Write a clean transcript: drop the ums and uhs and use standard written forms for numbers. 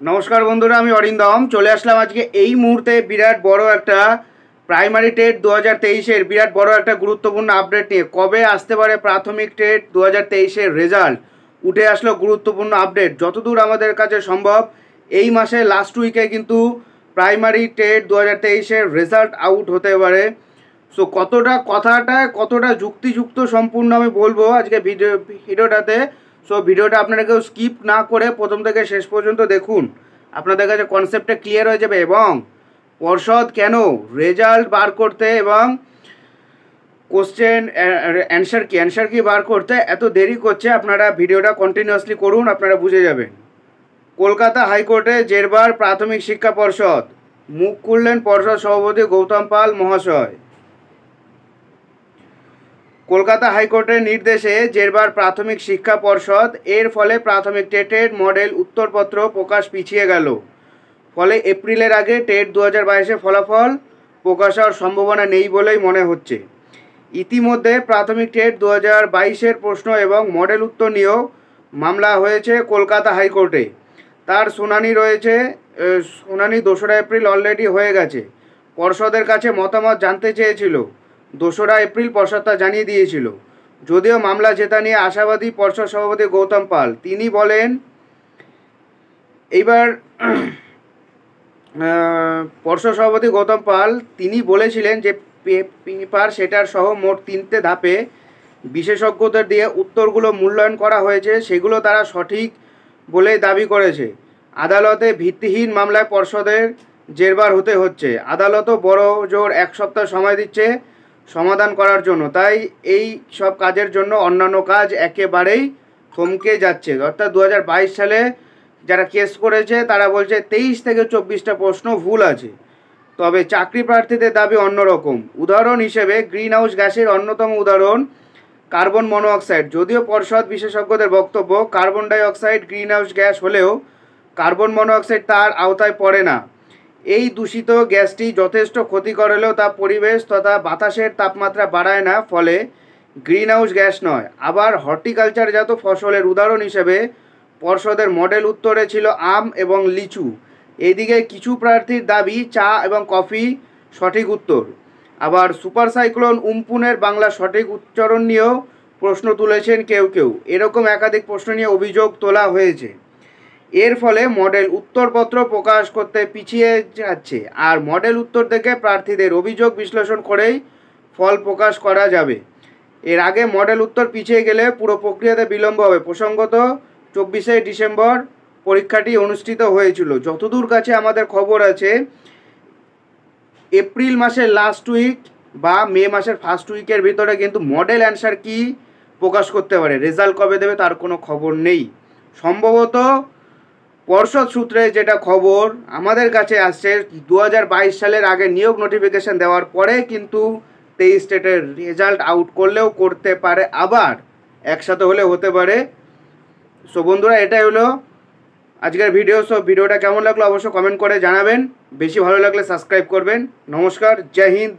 নমস্কার বন্ধুরা, আমি অরিন্দম চলে আসলাম আজকে এই মুহূর্তে বিরাট বড় একটা প্রাইমারি টেট 2023-এর বিরাট বড় একটা গুরুত্বপূর্ণ আপডেট নিয়ে। কবে আসতে পারে প্রাথমিক টেট 2023-এর রেজাল্ট? উঠে আসলো গুরুত্বপূর্ণ আপডেট। যতদূর আমাদের কাছে সম্ভব এই মাসে লাস্ট উইকে কিন্তু প্রাইমারি টেট 2023-এর রেজাল্ট আউট হতে পারে। সো কতটা যুক্তিযুক্ত সম্পূর্ণ আমি বলবো আজকে ভিডিওটাতে। সো ভিডিওটা আপনারা কেউ স্কিপ না করে প্রথম থেকে শেষ পর্যন্ত দেখুন, আপনাদের কাছে কনসেপ্টটা ক্লিয়ার হয়ে যাবে। এবং পর্ষদ কেন রেজাল্ট বার করতে এবং কোশ্চেন অ্যান্সার কি বার করতে এত দেরি করছে, আপনারা ভিডিওটা কন্টিনিউয়াসলি করুন, আপনারা বুঝে যাবেন। কলকাতা হাইকোর্টে জেরবার প্রাথমিক শিক্ষা পর্ষদ, মুখ খুললেন পর্ষদ সভাপতি গৌতম পাল মহাশয়। কলকাতা হাইকোর্টের নির্দেশে জেরবার প্রাথমিক শিক্ষা পর্ষদ, এর ফলে প্রাথমিক টেটের মডেল উত্তরপত্র প্রকাশ পিছিয়ে গেল। ফলে এপ্রিলের আগে টেট 2022-এ ফলাফল প্রকাশ হওয়ার সম্ভাবনা নেই বলেই মনে হচ্ছে। ইতিমধ্যে প্রাথমিক টেট 2022-এর প্রশ্ন এবং মডেল উত্তর নিয়েও মামলা হয়েছে কলকাতা হাইকোর্টে। তার শুনানি 2রা এপ্রিল অলরেডি হয়ে গেছে। পর্ষদের কাছে মতামত জানতে চেয়েছিল। 2রা এপ্রিল পর্ষদ তা জানিয়ে দিয়েছিল। যদিও মামলা জেতা নিয়ে আশাবাদী পর্ষদ সভাপতি গৌতম পাল। তিনি বলেন, এইবার পর্ষদ সভাপতি গৌতম পাল তিনি বলেছিলেন যে পেপার সেটার সহ মোট 3টে ধাপে বিশেষজ্ঞদের দিয়ে উত্তরগুলো মূল্যায়ন করা হয়েছে, সেগুলো তারা সঠিক বলেই দাবি করেছে। আদালতে ভিত্তিহীন মামলায় পর্ষদের জেরবার হতে হচ্ছে। আদালতও বড় জোর 1 সপ্তাহ সময় দিচ্ছে সমাধান করার জন্য। তাই এই সব কাজের জন্য অন্যান্য কাজ একেবারেই থমকে যাচ্ছে। অর্থাৎ 2022 সালে যারা কেস করেছে তারা বলছে 23 থেকে 24টা প্রশ্ন ভুল আছে। তবে চাকরি প্রার্থীদের দাবি অন্যরকম। উদাহরণ হিসেবে গ্রিন হাউস গ্যাসের অন্যতম উদাহরণ কার্বন মনোঅক্সাইড। যদিও পর্ষদ বিশেষজ্ঞদের বক্তব্য carbon die oxide green house gas হলেও কার্বন মনোঅক্সাইড তার আওতায় পড়ে না। এই দূষিত গ্যাসটি যথেষ্ট ক্ষতিকর হলেও তা পরিবেশ তথা বাতাসের তাপমাত্রা বাড়ায় না, ফলে গ্রিন হাউস গ্যাস নয়। আবার হর্টিকালচারজাত ফসলের উদাহরণ হিসেবে পর্ষদের মডেল উত্তরে ছিল আম এবং লিচু। এদিকে কিছু প্রার্থীর দাবি চা এবং কফি সঠিক উত্তর। আবার সুপার সাইক্লোন উমপুনের বাংলা সঠিক উচ্চারণ নিয়েও প্রশ্ন তুলেছেন কেউ। এরকম একাধিক প্রশ্ন নিয়ে অভিযোগ তোলা হয়েছে। এর ফলে মডেল উত্তরপত্র প্রকাশ করতে পিছিয়ে যাচ্ছে। আর মডেল উত্তর থেকে প্রার্থীদের অভিযোগ বিশ্লেষণ করেই ফল প্রকাশ করা যাবে। এর আগে মডেল উত্তর পিছিয়ে গেলে পুরো প্রক্রিয়াতে বিলম্ব হবে। প্রসঙ্গত 24শে ডিসেম্বর পরীক্ষাটি অনুষ্ঠিত হয়েছিল। যতদূর কাছে আমাদের খবর আছে, এপ্রিল মাসের লাস্ট উইক বা মে মাসের ফার্স্ট উইকের ভিতরে কিন্তু মডেল অ্যান্সার কি প্রকাশ করতে পারে। রেজাল্ট কবে দেবে তার কোনো খবর নেই। সম্ভবত পর্ষদ সূত্রে যেটা খবর আমাদের কাছে আসছে, 2022 সালের আগে নিয়োগ নোটিফিকেশান দেওয়ার পরে কিন্তু 23 স্টেটের রেজাল্ট আউট করলেও করতে পারে, আবার একসাথে হলে হতে পারে। সো বন্ধুরা, এটাই হলো আজকের ভিডিও। সো ভিডিওটা কেমন লাগলো অবশ্যই কমেন্ট করে জানাবেন। বেশি ভালো লাগলে সাবস্ক্রাইব করবেন। নমস্কার, জয় হিন্দ।